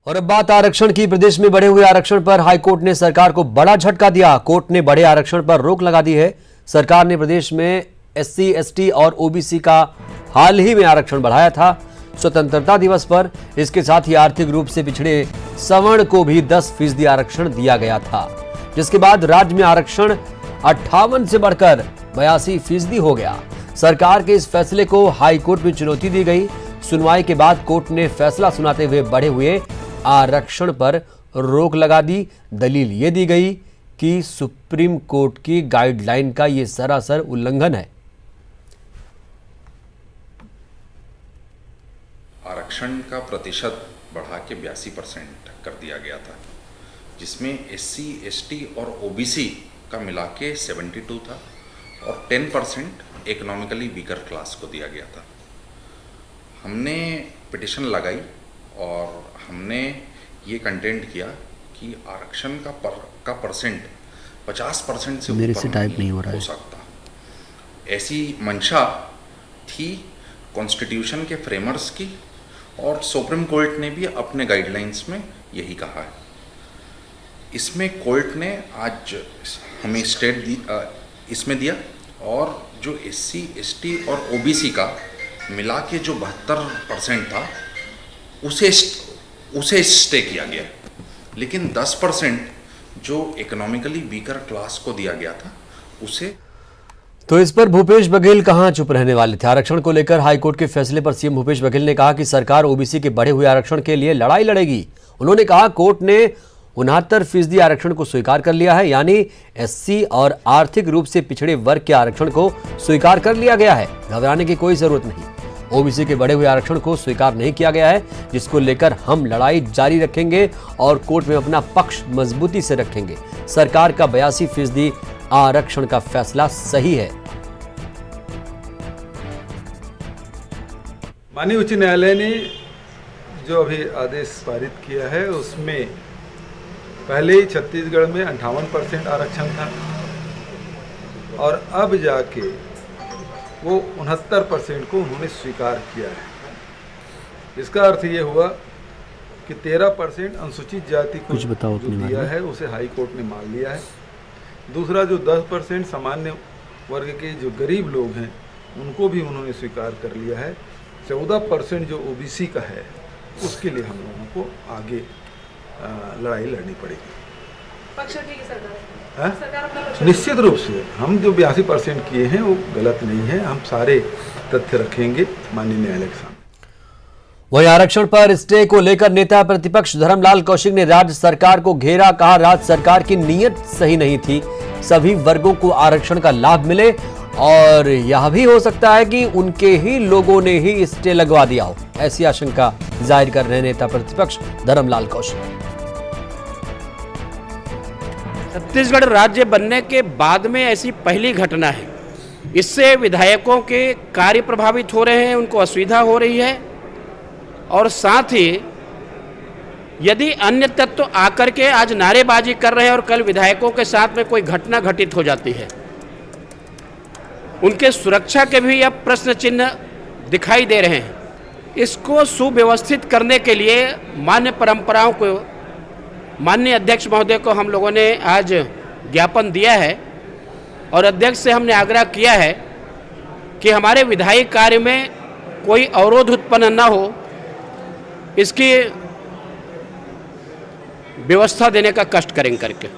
और अब बात आरक्षण की। प्रदेश में बढ़े हुए आरक्षण पर हाईकोर्ट ने सरकार को बड़ा झटका दिया। कोर्ट ने बढ़े आरक्षण पर रोक लगा दी है। सरकार ने प्रदेश में एससी, एसटी और ओबीसी का हाल ही में आरक्षण बढ़ाया था स्वतंत्रता दिवस पर। इसके साथ ही आर्थिक रूप से पिछड़े सवर्ण को भी 10% आरक्षण दिया गया था, जिसके बाद राज्य में आरक्षण 58 से बढ़कर 82% हो गया। सरकार के इस फैसले को हाईकोर्ट में चुनौती दी गई। सुनवाई के बाद कोर्ट ने फैसला सुनाते हुए बढ़े हुए आरक्षण पर रोक लगा दी। दलील ये दी गई कि सुप्रीम कोर्ट की गाइडलाइन का ये सरासर उल्लंघन है। आरक्षण का प्रतिशत बढ़ा के 82% कर दिया गया था, जिसमें एससी, एसटी और ओबीसी का मिला के 72 था और 10% इकोनॉमिकली वीकर क्लास को दिया गया था। हमने पिटिशन लगाई और हमने ये कंटेंट किया कि आरक्षण का परसेंट 50% से ऊपर नहीं हो सकता। ऐसी मंशा थी कॉन्स्टिट्यूशन के फ्रेमर्स की और सुप्रीम कोर्ट ने भी अपने गाइडलाइंस में यही कहा है। इसमें कोर्ट ने आज हमें इसमें दिया और जो एससी, एसटी और ओबीसी का मिला के जो 72% था उसे स्टे किया गया, लेकिन 10% जो इकोनॉमिकली वीकर क्लास को दिया गया था उसे। तो इस पर भूपेश बघेल कहां चुप रहने वाले थे। आरक्षण को लेकर हाईकोर्ट के फैसले पर सीएम भूपेश बघेल ने कहा कि सरकार ओबीसी के बढ़े हुए आरक्षण के लिए लड़ाई लड़ेगी। उन्होंने कहा कोर्ट ने 69% आरक्षण को स्वीकार कर लिया है, यानी एससी और आर्थिक रूप से पिछड़े वर्ग के आरक्षण को स्वीकार कर लिया गया है। घबराने की कोई जरूरत नहीं। ओबीसी के बढ़े हुए आरक्षण को स्वीकार नहीं किया गया है, जिसको लेकर हम लड़ाई जारी रखेंगे और कोर्ट में अपना पक्ष मजबूती से रखेंगे। सरकार का 82% आरक्षण का फैसला सही है। माननीय उच्च न्यायालय ने जो अभी आदेश पारित किया है उसमें पहले ही छत्तीसगढ़ में 58% आरक्षण था और अब जाके वो 69% को उन्होंने स्वीकार किया है। इसका अर्थ ये हुआ कि 13% अनुसूचित जाति को जो दिया है उसे हाई कोर्ट ने मान लिया है। दूसरा जो 10% सामान्य वर्ग के जो गरीब लोग हैं उनको भी उन्होंने स्वीकार कर लिया है। 14% जो ओबीसी का है उसके लिए हम लोगों को आगे लड़ाई लड़नी पड़ेगी। निश्चित रूप से हम जो 82% किए हैं वो गलत नहीं है। हम सारे तथ्य रखेंगे माननीय न्यायालय के सामने। वहीं आरक्षण पर स्टे को लेकर नेता प्रतिपक्ष धर्मलाल कौशिक ने राज्य सरकार को घेरा। कहा राज्य सरकार की नीयत सही नहीं थी, सभी वर्गों को आरक्षण का लाभ मिले और यह भी हो सकता है कि उनके ही लोगों ने ही स्टे लगवा दिया हो, ऐसी आशंका जाहिर कर रहे नेता प्रतिपक्ष धर्मलाल कौशिक। छत्तीसगढ़ राज्य बनने के बाद में ऐसी पहली घटना है। इससे विधायकों के कार्य प्रभावित हो रहे हैं, उनको असुविधा हो रही है और साथ ही यदि अन्य तत्व आकर के आज नारेबाजी कर रहे हैं और कल विधायकों के साथ में कोई घटना घटित हो जाती है, उनके सुरक्षा के भी अब प्रश्न चिन्ह दिखाई दे रहे हैं। इसको सुव्यवस्थित करने के लिए मान्य परंपराओं को माननीय अध्यक्ष महोदय को हम लोगों ने आज ज्ञापन दिया है और अध्यक्ष से हमने आग्रह किया है कि हमारे विधायी कार्य में कोई अवरोध उत्पन्न न हो, इसकी व्यवस्था देने का कष्ट करेंगे करके।